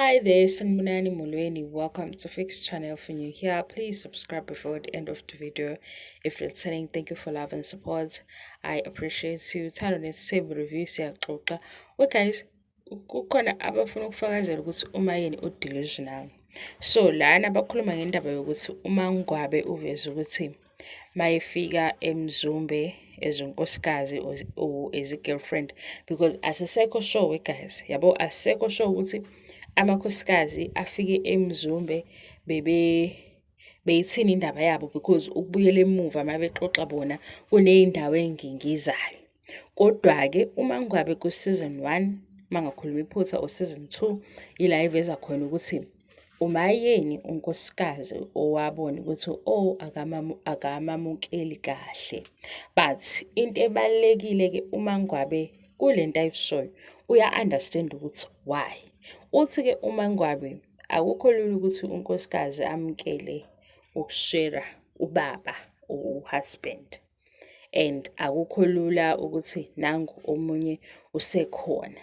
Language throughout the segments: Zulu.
Hi there, Sanmunani Mulweni. Welcome to Fix channel. If you're new here, please subscribe before the end of the video. If you're listening, thank you for love and support. I appreciate you. Turn on the save review siyaxoxa. Well guys, kukhona abafuna ukufakazela ukuthi umayeni udelusional. So lana bakhuluma ngendaba yokuthi uMangwabe uveze ukuthi mayefika eMzumbe ezonkosikazi or as a girlfriend, because asisekho sure guys, yabo asisekho sure ukuthi amakhosikazi afike eMzumbe beyithini indaba yabo, because ukubuyela emuva mabexoxa bona kuneyindawo engingizayo. Kodwa-ke uma ngabe ku-season 1 mangakhuluma iphutha o season 2 ila iveza khona ukuthi umayeni unkosikazi owabona ukuthi akamamukeli kahle. But into ebalekile-ke uma ngabe kulento ayishoyo uya-understand ukuthi why. Uthi-ke uMangwabe akukho lula ukuthi unkosikazi amukele ukushera ubaba husband, and akukho lula ukuthi nangu omunye usekhona.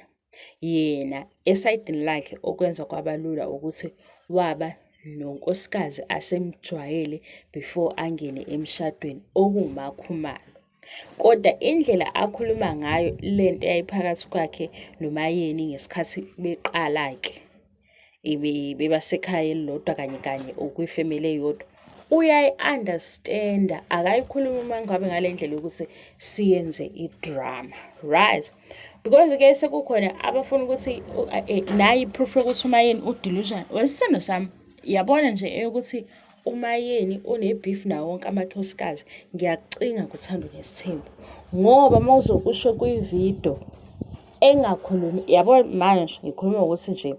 Yena esayidini lakhe okwenza kwabalula ukuthi waba nonkosikazi asemjwayele before angene emshadweni okumakhumalo. Kodwa indlela akhuluma ngayo lento yayiphakathi kwakhe nomayeni ngesikhathi beqala-ke bebasekhaya elilodwa kanye okwifamily eyodwa, uyayi-understanda. Akayikhuluma uMangwabe ngale ndlela yokuthi siyenze idrama, right? Because-ke sekukhona abafuna ukuthi naye iproof yokuthi umayeni udelusional. Wesisando sami, yabona nje eyokuthi umayeni une-beef nawo wonke amakhosikazi. Ngiyakucinga kuThando Nesithembu, ngoba mawuzokusho kwividiyo engakhulumi, yabo manje ngikhuluma ukuthi nje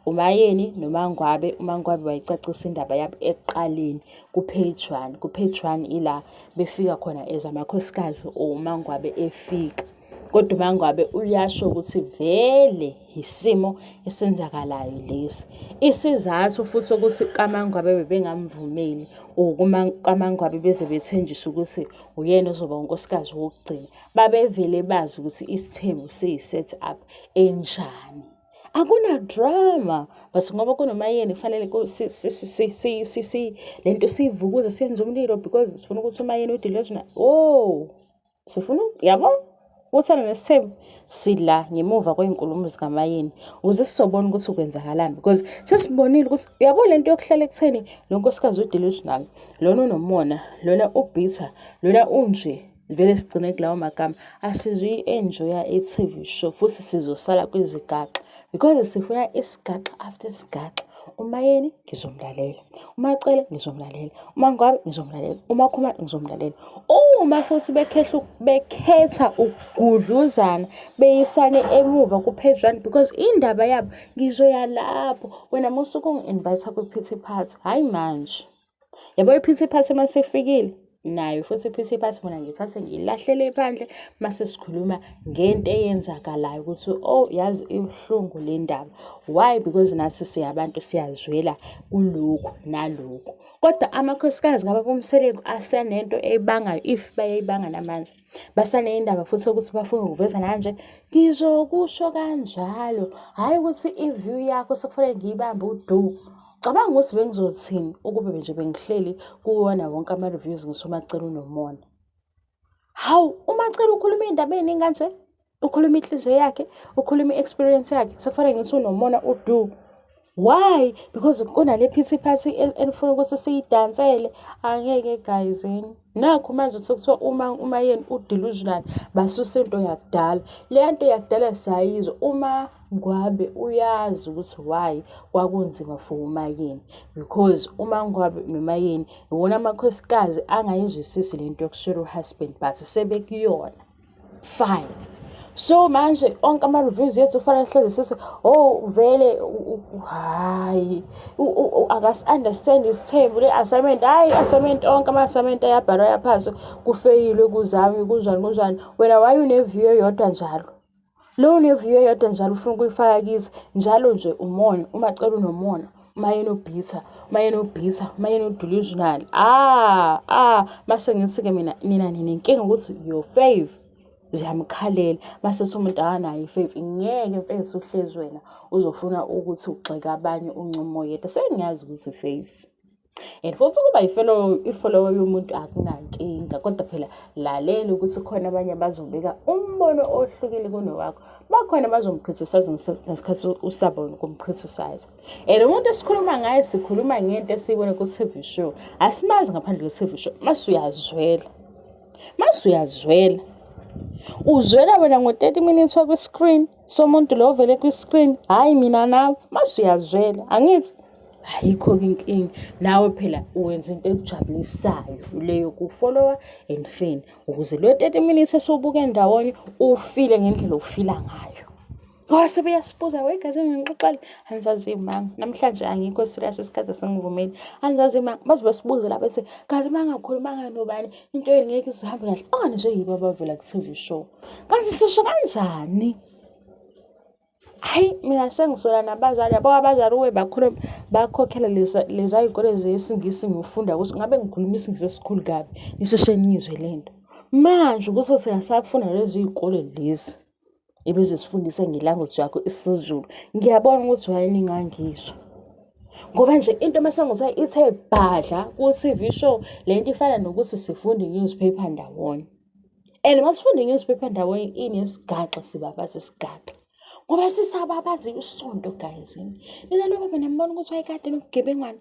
umayeni noMangwabe, uMangwabe wayicacisa indaba yabo ekuqaleni ku-page 1. Ku-page 1 ila befika khona as amakhosikazi uMangwabe efika. Kodwa uMangwabe uyasho ukuthi vele isimo esenzakalayo lesi. Isizathu futhi ukuthi kaMangwabe bebengamvumeli kaMangwabe beze bethenjiswa ukuthi uyena ozoba unkosikazi wokugcina, babevele bazi ukuthi isithembu siyi-set up enjani. Akuna drama, but ngoba kunomayeni kufanele lento siyivukuze siyenze umlilo because sifuna ukuthi umayeni udelusional. Sifuna yabo uThando Nesithembu sila ngemuva kwey'nkulumo zikamayeni ukuze sizobona ukuthi ukwenzakalani, because sesibonile ukuthi uyabo lento yokuhlala ekutheni lo nkosikazi udelusional, lona unomona, lona ubitha, lona unje. Vele sigcine kulawo magama asizuyi-enjoya i-TV show futhi sizosala kwizigaxa, because sifuna isigaxa after isigaxa. Umayeni ngizomlalela, uMacele ngizomlalela, uMangwabe ngizomlalela, uMakhumalo ngizomlalela. Uma futhi bekhetha ukugudluzana beyisane emuva ku-page 1 because indaba yabo ngizoya lapho. Wena musuke ungi-invite kwi-pity party, hhayi manje. Yabo i-pity party masifikile nayo futhi i-pity party mina ngithathe ngilahlele phandle mase sikhuluma ngento eyenzakalayo ukuthi yazi ibuhlungu le ndaba. Why? Because nathi siyabantu siyazwela kulokhu nalokhu. Kodwa amakhosikazi ngababomseleko asanento eyibangayo, if bayayibanga namanje basaneyindaba futhi ukuthi bafuna ukuveza nanje. Ngizokusho kanjalo, hhayi ukuthi i-view yakho sekufanele ngiyibambe udu. Cabanga ukuthi bengizothini ukube nje bengihleli kuwona wonke ama-reviews ngithi uMacele unomona. Hawu, uMacele ukhuluma iy'ndaba ey'ningi kanje, ukhuluma inhliziyo yakhe, ukhuluma i-experience yakhe, sekufanele ngithi unomona udu. Why? Because kunale pity party enifuna ukuthi siyidansele. Angeke guys yini. Nakho manje kuthiwa umayeni udelusional basusa into yakudala. Le nto yakudala siyayizwa. uMangwabe uyazi ukuthi why kwakunzima for umayeni, because uMangwabe nomayeni iwona amakhosikazi angayizwisisi lento yokushera uhusband, but sebekuyona. Fine. So manje onke ama-reviews yethu kufanele hlezi sithi vele hayi akasi-understand isithembu le-assignment. Hhayi i-assignment onke ama-assignment ayabhalwa yaphansi kufeyilwe kuzami kunjani. Wena why une-view eyodwa njalo? Lo une-view eyodwa njalo ufuna ukuyifaka kithi njalo nje umona, uMacele unomona, umayeni ubitha, umayeni udelusional. Mase ngithi-ke mina nina ninenkinga ukuthi your fave ziyamkhalela. Mase umuntu akanayo i-faith, ngeke mfethu uhlezi wena uzofuna ukuthi ugxeke abanye uncumo yedwa. Sengiyazi ukuthi i-faith and futhi ukuba i-follower yomuntu akunankinga, kodwa phela lalela ukuthi khona abanye abazobeka umbono ohlukile kunowakho. Bakhona abazomcriticize ngesikhathi usabona ukumcriticize. And umuntu esikhuluma ngaye sikhuluma ngento esiyibona ku-TV show. Asimazi ngaphandle kwe-TV show. Masuyazwela. Uzwela wena ngo-30 minutes wakwi-screen. Somuntu lo ovele kwi-screen. Hayi mina nawe. Masuyazwela. Angithi? Ayikho inkinga. Nawe phela uwenza into ekujabulisayo leyo ku-follower and fan. Ukuze lo 30 minutes esiwubuke ndawonye ufile ngendlela ufila ngayo. Sebeyasibuza wegazi ngixoxela. Angizazi manga. Namhlanje angikho serious isikhathi esingivumeli. Angizazi manga. Baze basibuze la bese kanti mangakhulumanga nobani into engeke izihambe kahle. Angani nje yibo abavela ku-TV show. Kanti sisho kanjani? Hayi mina sengisola nabazali yabo abazali bakhuluma bakhokhela leza izikole zesingisi ngifunda ukuthi ngabe ngikhuluma isingisi esikhulu kabi nisheshe nizwe lento. Manje ukuthi siyasafunda lezi izikole lezi ebezisifundisa ngelanguage yakho isiZulu. Ngiyabona ukuthi wayini ngangizwa. Ngoba nje into masengithi ithe badla ku-TV show lento ifana nokuthi sifunde newspaper ndawonye. And masifunde newspaper ndawonye inesigaxa sibabaza isigaxa. Ngoba sisababazi usonto guys. Nina lo baba nambona ukuthi wayekade nobugebengwana.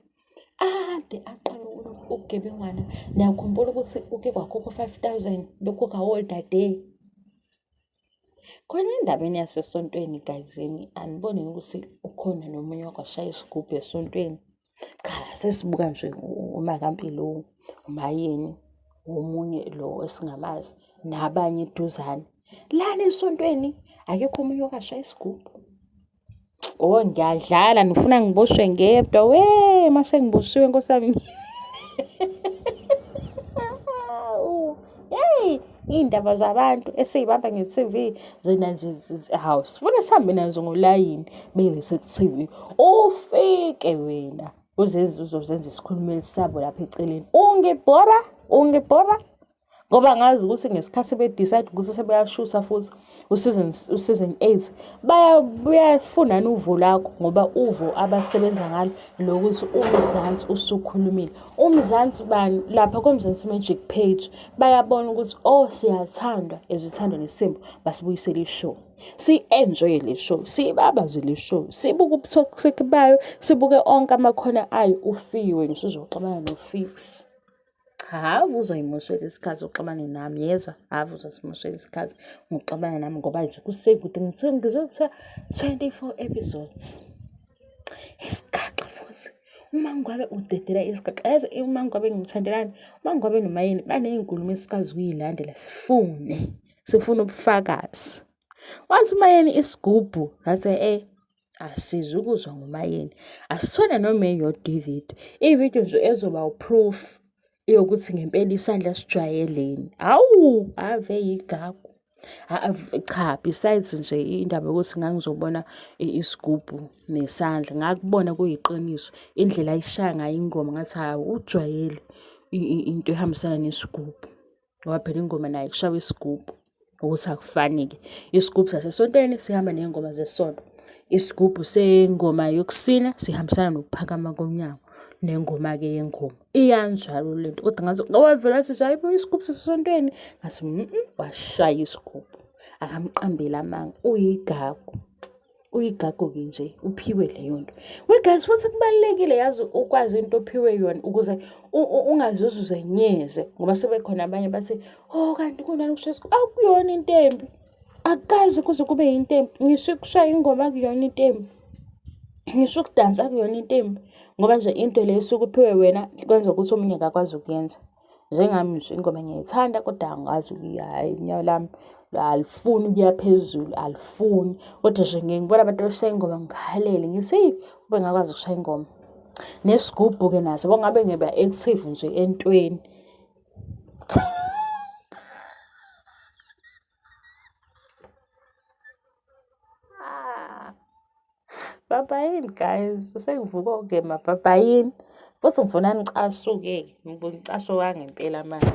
Ade aqala ubugebengwana. Niyakhumbula ukuthi uke kwakhokho 5,000 lokho ka-older day. Khona endabeni yasesontweni guys, aniboni ukuthi ukhona nomunye okwashaya isigubhu esontweni. Cha sesibuka nje uMakampilo, uMayeni, omunye lo esingamazi nabanye eduzane. Lana esontweni akekho umunye okwashaya isigubhu. Oh ngiyadlala nifuna ngiboshwe ngedwa we mase ngiboshiwe nkosami. Hey indaba zabantu esizibamba nge-TV zona nje hawu sifuna sihambe nazo ngolayini bese ku-TV ufike wena uzozenza isikhulumeli sabo lapha eceleni ungibhora ngoba ngazi ukuthi ngesikhathi be-decide ukuthi sebeyashutha futhi season 8 bayafuna uvo lakho ngoba uvo abasebenza ngalo lokuthi uMzansi usukhulumile. uMzansi bani lapha koMzansi Magic page bayabona ukuthi siyathandwa ezithandwa nesimbo basibuyisele ishow. Si-enjoy le show, sibabaze le show, sibuke ubutoxic bayo, sibuke onke amakhona ayo. Ufiwe nje uzoxabana noFix. Hawu uzoyimoshela isikhathi uxabane nami yezwa. Hawu uzosimoshela isikhathi ngokuxabana nami ngoba nje kusekude ngizokuthiwa 24 episodes. Isigaxa futhi. Uma ngabe udedela isigaxa yazi uma ngabe ngimthandelani, uma ngabe noMayeni baney'nkulumo esikazi ukuyilandela sifuna ubufakazi. Wathi uMayeni isigubhu ngathi asizukuzwa nguMayeni. Asithole noma eyodwa ivideo. Ivideo nje ezoba uproof yokuthi ngempela isandla sijwayeleni. Ave igagu. Cha besides nje indaba yokuthi ngangizobona isigubhu nesandla ngakubona kuyiqiniso indlela ayishaya ngayo ingoma ngathi ujwayele into ehambisana nesigubhu ngoba phela ingoma nayo kushawa isigubhu ukuthi akufanike. Isigubhu sasesontweni sihamba ney'ngoma zesonto. Isigubhu sengoma yokusina sihambisana nokuphakama komnyango nengoma-ke yengoma iyanjalo lento. Kodwa ngathi ngawavela athi hayibo isigubhu sasesontweni ngathi washaya isigubhu akamqambeli amanga. Uyigagu-ke nje uphiwe leyo nto. Guys futhi kubalulekile yazi ukwazi into ophiwe yona ukuze ungazuze uzenyeze ngoba sebekhona abanye bathi kanti kunani kushaya isigubhu. Akuyona intembi. Akukazi kuze kube yintembi. Ngisho ukushaya ingoma akuyona intembi. Ngisho ukudansa akuyona intembi. Ngoba nje into le esuke uphiwe wena kwenza ukuthi omunye akakwazi ukuyenza. Njengami nje ingoma ngiyayithanda kodwa angazi hayi inyawo lami alifuni ukuya phezulu alifuni. Kodwa nje ngibona abantu beshaya ingoma ngikhalele ngithi ube ngakwazi ukushaya ingoma. Nesigubhu-ke naso bongabe ngeba active nje entweni. Babayini guys, sengivuka ukugema babayini. Futhi ngifuna nicasuke-ke, ngibona ucaso wangempela manje.